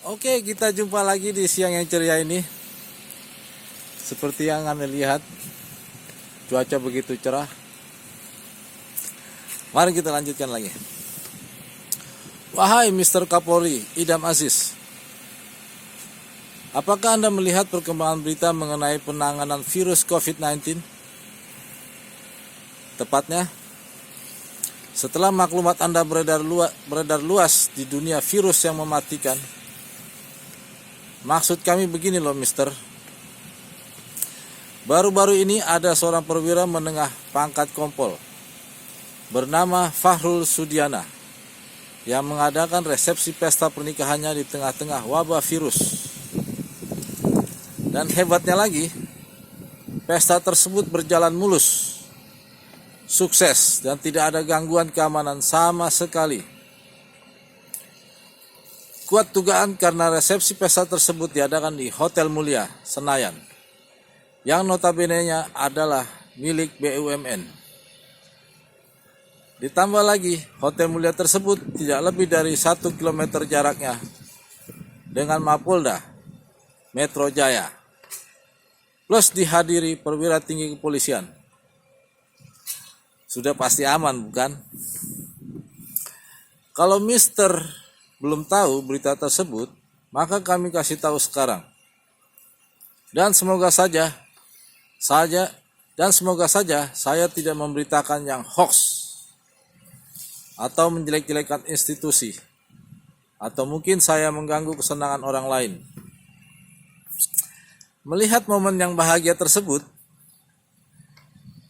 Oke, kita jumpa lagi di siang yang ceria ini. Seperti yang Anda lihat, cuaca begitu cerah. Mari kita lanjutkan lagi. Wahai Mr. Kapolri Idam Aziz, apakah Anda melihat perkembangan berita mengenai penanganan virus COVID-19? Tepatnya, setelah maklumat Anda beredar luas di dunia virus yang mematikan. Maksud kami begini loh, Mister. Baru-baru ini ada seorang perwira menengah pangkat kompol bernama Fahrul Sudiana yang mengadakan resepsi pesta pernikahannya di tengah-tengah wabah virus. Dan hebatnya lagi, pesta tersebut berjalan mulus, sukses, dan tidak ada gangguan keamanan sama sekali. Kuat dugaan karena resepsi pesta tersebut diadakan di Hotel Mulia, Senayan, yang notabene-nya adalah milik BUMN. Ditambah lagi, Hotel Mulia tersebut tidak lebih dari 1 km jaraknya dengan Mapolda Metro Jaya, plus dihadiri perwira tinggi kepolisian. Sudah pasti aman, bukan? Kalau Mister belum tahu berita tersebut, maka kami kasih tahu sekarang. Dan semoga saja saya tidak memberitakan yang hoax atau menjelek-jelekan institusi, atau mungkin saya mengganggu kesenangan orang lain. Melihat momen yang bahagia tersebut,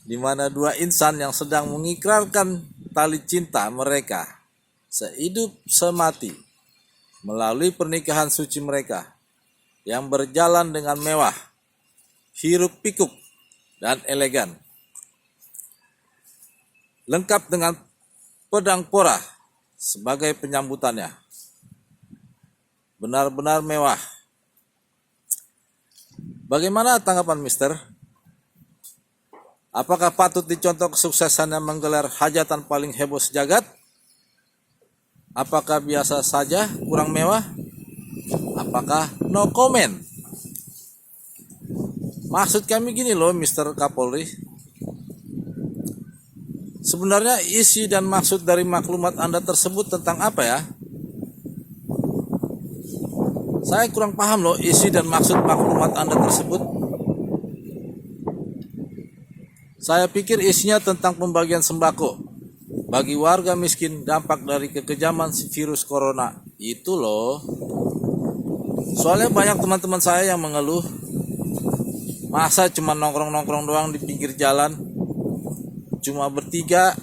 di mana dua insan yang sedang mengikrarkan tali cinta mereka sehidup semati melalui pernikahan suci mereka yang berjalan dengan mewah, hiruk pikuk, dan elegan, lengkap dengan pedang porah sebagai penyambutannya. Benar-benar mewah. Bagaimana tanggapan Mister? Apakah patut dicontoh kesuksesannya menggelar hajatan paling heboh sejagat? Apakah biasa saja, kurang mewah? Apakah no comment? Maksud kami gini loh, Mr. Kapolri. Sebenarnya isi dan maksud dari maklumat Anda tersebut tentang apa ya? Saya kurang paham loh isi dan maksud maklumat Anda tersebut. Saya pikir isinya tentang pembagian sembako bagi warga miskin dampak dari kekejaman si virus corona itu loh. Soalnya banyak teman-teman saya yang mengeluh, masa cuma nongkrong-nongkrong doang di pinggir jalan, cuma bertiga,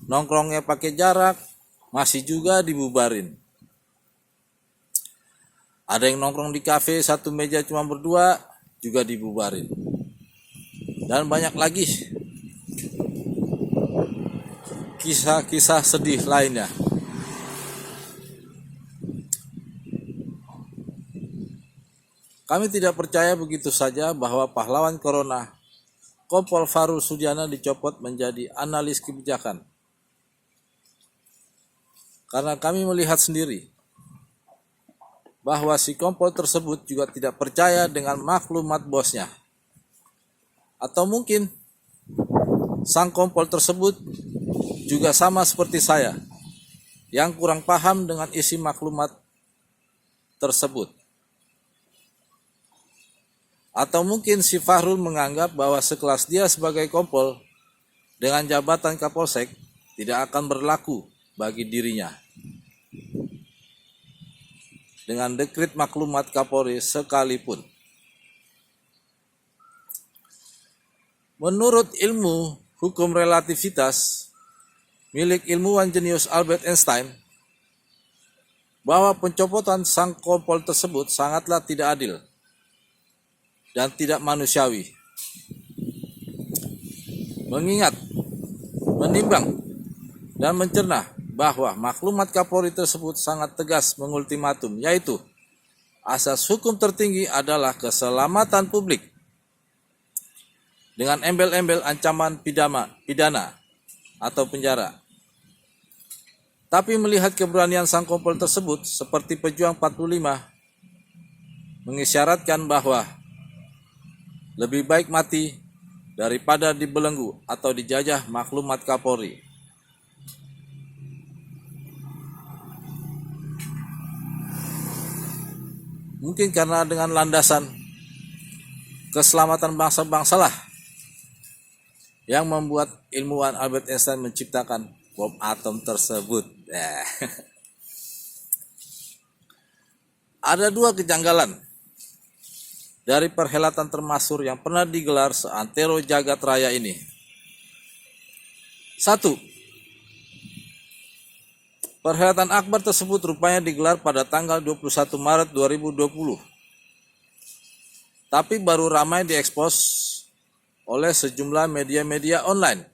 nongkrongnya pakai jarak, masih juga dibubarin. Ada yang nongkrong di kafe satu meja cuma berdua, juga dibubarin. Dan banyak lagi kisah-kisah sedih lainnya. Kami tidak percaya begitu saja bahwa pahlawan corona Kompol Fahrul Sudiana dicopot menjadi analis kebijakan. Karena kami melihat sendiri bahwa si kompol tersebut juga tidak percaya dengan maklumat bosnya. Atau mungkin sang kompol tersebut juga sama seperti saya, yang kurang paham dengan isi maklumat tersebut. Atau mungkin si Fahrul menganggap bahwa sekelas dia sebagai kompol dengan jabatan Kapolsek tidak akan berlaku bagi dirinya dengan dekrit maklumat Kapolri sekalipun. Menurut ilmu hukum relativitas milik ilmuwan jenius Albert Einstein, bahwa pencopotan sang kompol tersebut sangatlah tidak adil dan tidak manusiawi. Mengingat, menimbang, dan mencerna bahwa maklumat Kapolri tersebut sangat tegas mengultimatum, yaitu asas hukum tertinggi adalah keselamatan publik dengan embel-embel ancaman pidana atau penjara. Tapi melihat keberanian sang kompol tersebut, seperti pejuang 45, mengisyaratkan bahwa lebih baik mati daripada dibelenggu atau dijajah maklumat Kapolri. Mungkin karena dengan landasan keselamatan bangsa-bangsa lah yang membuat ilmuwan Albert Einstein menciptakan bom atom tersebut. Ada dua kejanggalan dari perhelatan termasyhur yang pernah digelar seantero jagat raya ini. Satu, perhelatan akbar tersebut rupanya digelar pada tanggal 21 Maret 2020. Tapi baru ramai diekspos oleh sejumlah media-media online.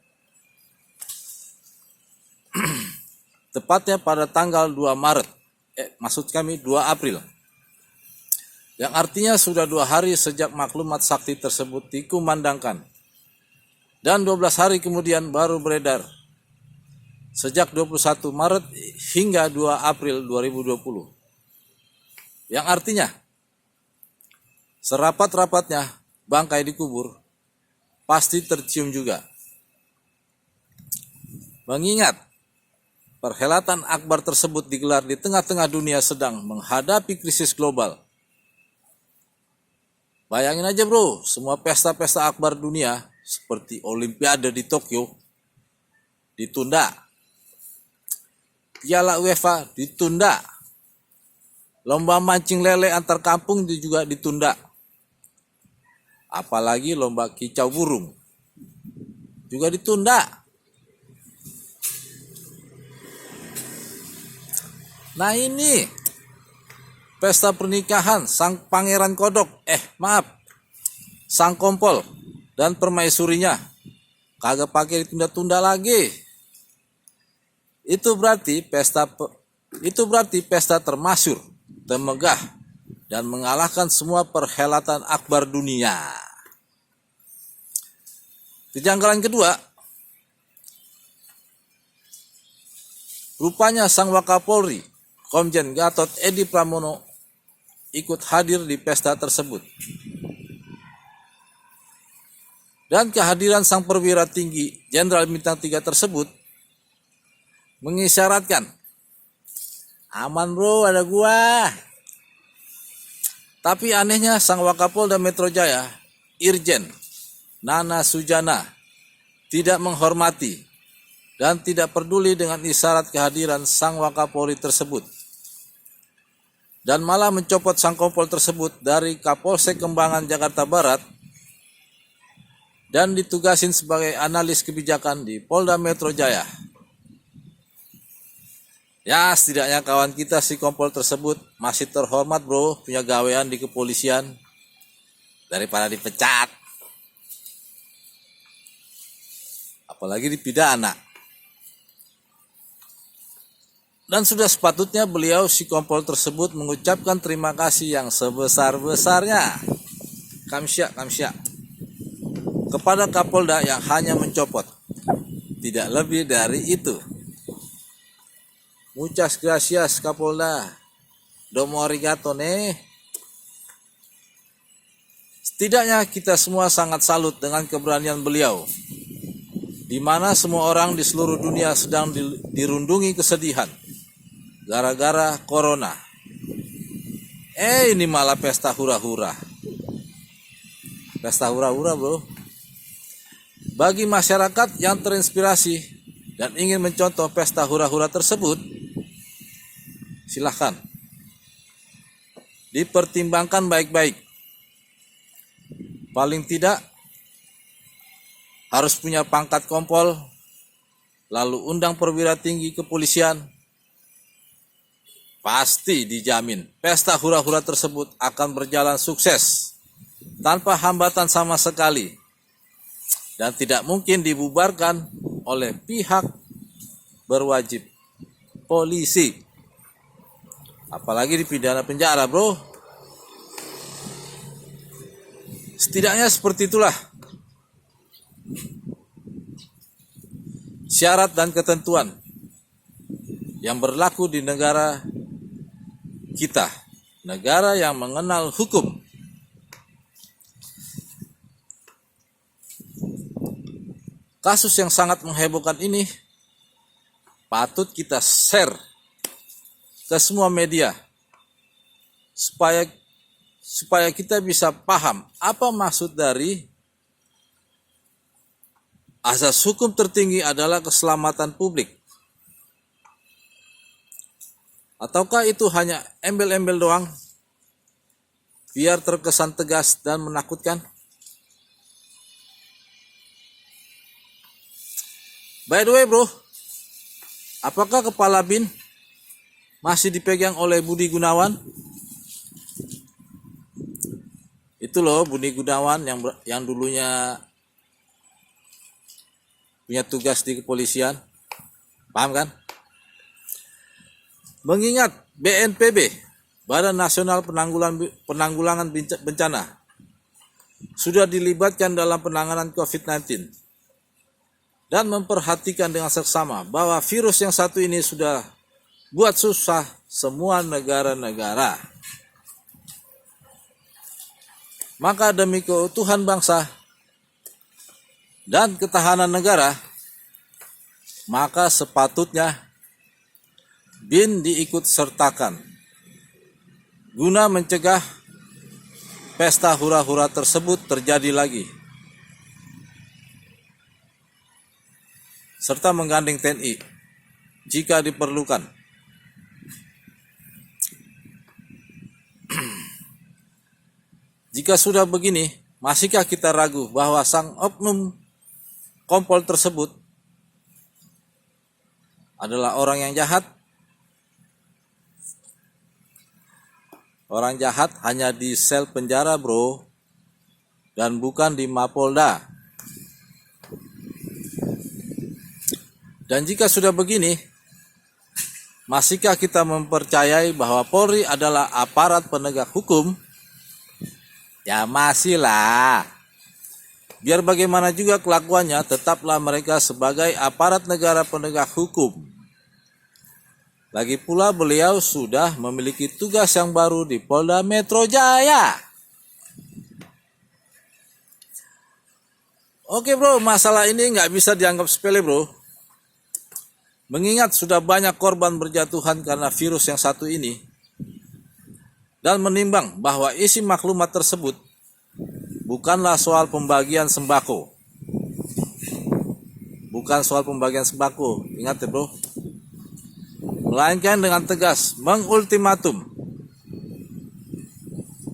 Tepatnya pada tanggal 2 Maret, 2 April. Yang artinya sudah 2 hari sejak maklumat sakti tersebut dikumandangkan. Dan 12 hari kemudian baru beredar. Sejak 21 Maret hingga 2 April 2020. Yang artinya, serapat-rapatnya bangkai dikubur, pasti tercium juga. Mengingat, perhelatan akbar tersebut digelar di tengah-tengah dunia sedang menghadapi krisis global. Bayangin aja bro, semua pesta-pesta akbar dunia seperti Olimpiade di Tokyo ditunda. Piala UEFA ditunda. Lomba mancing lele antar kampung juga ditunda. Apalagi lomba kicau burung juga ditunda. Nah ini pesta pernikahan sang pangeran kodok, sang kompol dan permaisurinya kagak pakai ditunda-tunda lagi. Itu berarti pesta termasyhur, termegah, dan mengalahkan semua perhelatan akbar dunia. Kejanggalan kedua, rupanya sang Wakapolri, Komjen Gatot Edi Pramono, ikut hadir di pesta tersebut. Dan kehadiran sang perwira tinggi Jenderal Bintang 3 tersebut mengisyaratkan, aman bro, ada gua. Tapi anehnya sang Wakapolda Metro Jaya, Irjen Nana Sujana, tidak menghormati dan tidak peduli dengan isyarat kehadiran sang Wakapolri tersebut. Dan malah mencopot sang kompol tersebut dari Kapolsek Kembangan Jakarta Barat dan ditugasin sebagai analis kebijakan di Polda Metro Jaya. Ya, setidaknya kawan kita si kompol tersebut masih terhormat bro, punya gawean di kepolisian daripada dipecat. Apalagi dipidana. Dan sudah sepatutnya beliau si kompol tersebut mengucapkan terima kasih yang sebesar-besarnya. Kamsya kepada Kapolda yang hanya mencopot. Tidak lebih dari itu. Muchas gracias Kapolda. Domo arigato ne. Setidaknya kita semua sangat salut dengan keberanian beliau. Di mana semua orang di seluruh dunia sedang dirundungi kesedihan gara-gara corona. Ini malah pesta hura-hura. Pesta hura-hura bro. Bagi masyarakat yang terinspirasi dan ingin mencontoh pesta hura-hura tersebut, silahkan dipertimbangkan baik-baik. Paling tidak harus punya pangkat kompol, lalu undang perwira tinggi kepolisian. Pasti dijamin pesta hura-hura tersebut akan berjalan sukses tanpa hambatan sama sekali dan tidak mungkin dibubarkan oleh pihak berwajib, polisi. Apalagi dipidana penjara bro. Setidaknya seperti itulah syarat dan ketentuan yang berlaku di negara kita, negara yang mengenal hukum. Kasus yang sangat menghebohkan ini patut kita share ke semua media supaya kita bisa paham apa maksud dari asas hukum tertinggi adalah keselamatan publik. Ataukah itu hanya embel-embel doang biar terkesan tegas dan menakutkan? By the way bro, apakah kepala BIN masih dipegang oleh Budi Gunawan? Itu loh Budi Gunawan yang dulunya punya tugas di kepolisian. Paham kan? Mengingat BNPB, Badan Nasional Penanggulangan Bencana, sudah dilibatkan dalam penanganan COVID-19 dan memperhatikan dengan seksama bahwa virus yang satu ini sudah buat susah semua negara-negara. Maka demi keutuhan bangsa dan ketahanan negara, maka sepatutnya BIN diikut sertakan guna mencegah pesta hura-hura tersebut terjadi lagi, serta menggandeng TNI jika diperlukan. Jika sudah begini, masihkah kita ragu bahwa sang oknum kompol tersebut adalah orang yang jahat? Orang jahat hanya di sel penjara bro, dan bukan di Mapolda. Dan jika sudah begini, masihkah kita mempercayai bahwa Polri adalah aparat penegak hukum? Ya masih lah. Biar bagaimana juga kelakuannya, tetaplah mereka sebagai aparat negara penegak hukum. Lagi pula beliau sudah memiliki tugas yang baru di Polda Metro Jaya. Oke bro, masalah ini nggak bisa dianggap sepele bro. Mengingat sudah banyak korban berjatuhan karena virus yang satu ini, dan menimbang bahwa isi maklumat tersebut bukanlah soal pembagian sembako. Bukan soal pembagian sembako, ingat ya bro. Melainkan dengan tegas mengultimatum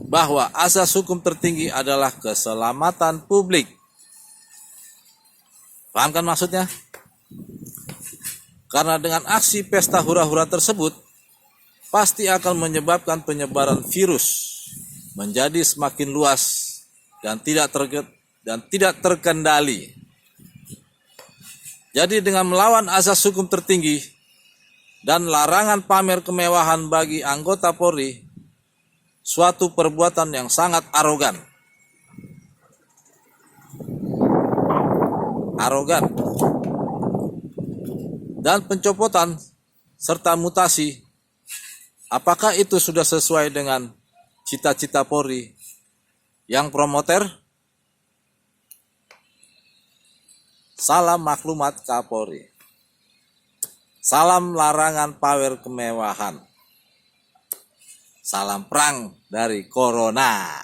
bahwa asas hukum tertinggi adalah keselamatan publik. Paham kan maksudnya? Karena dengan aksi pesta hura-hura tersebut pasti akan menyebabkan penyebaran virus menjadi semakin luas dan tidak terkendali. Jadi dengan melawan asas hukum tertinggi dan larangan pamer kemewahan bagi anggota Polri, suatu perbuatan yang sangat arogan. Dan pencopotan serta mutasi, apakah itu sudah sesuai dengan cita-cita Polri yang promoter? Salam maklumat Kapolri. Salam larangan pamer kemewahan. Salam perang dari Corona.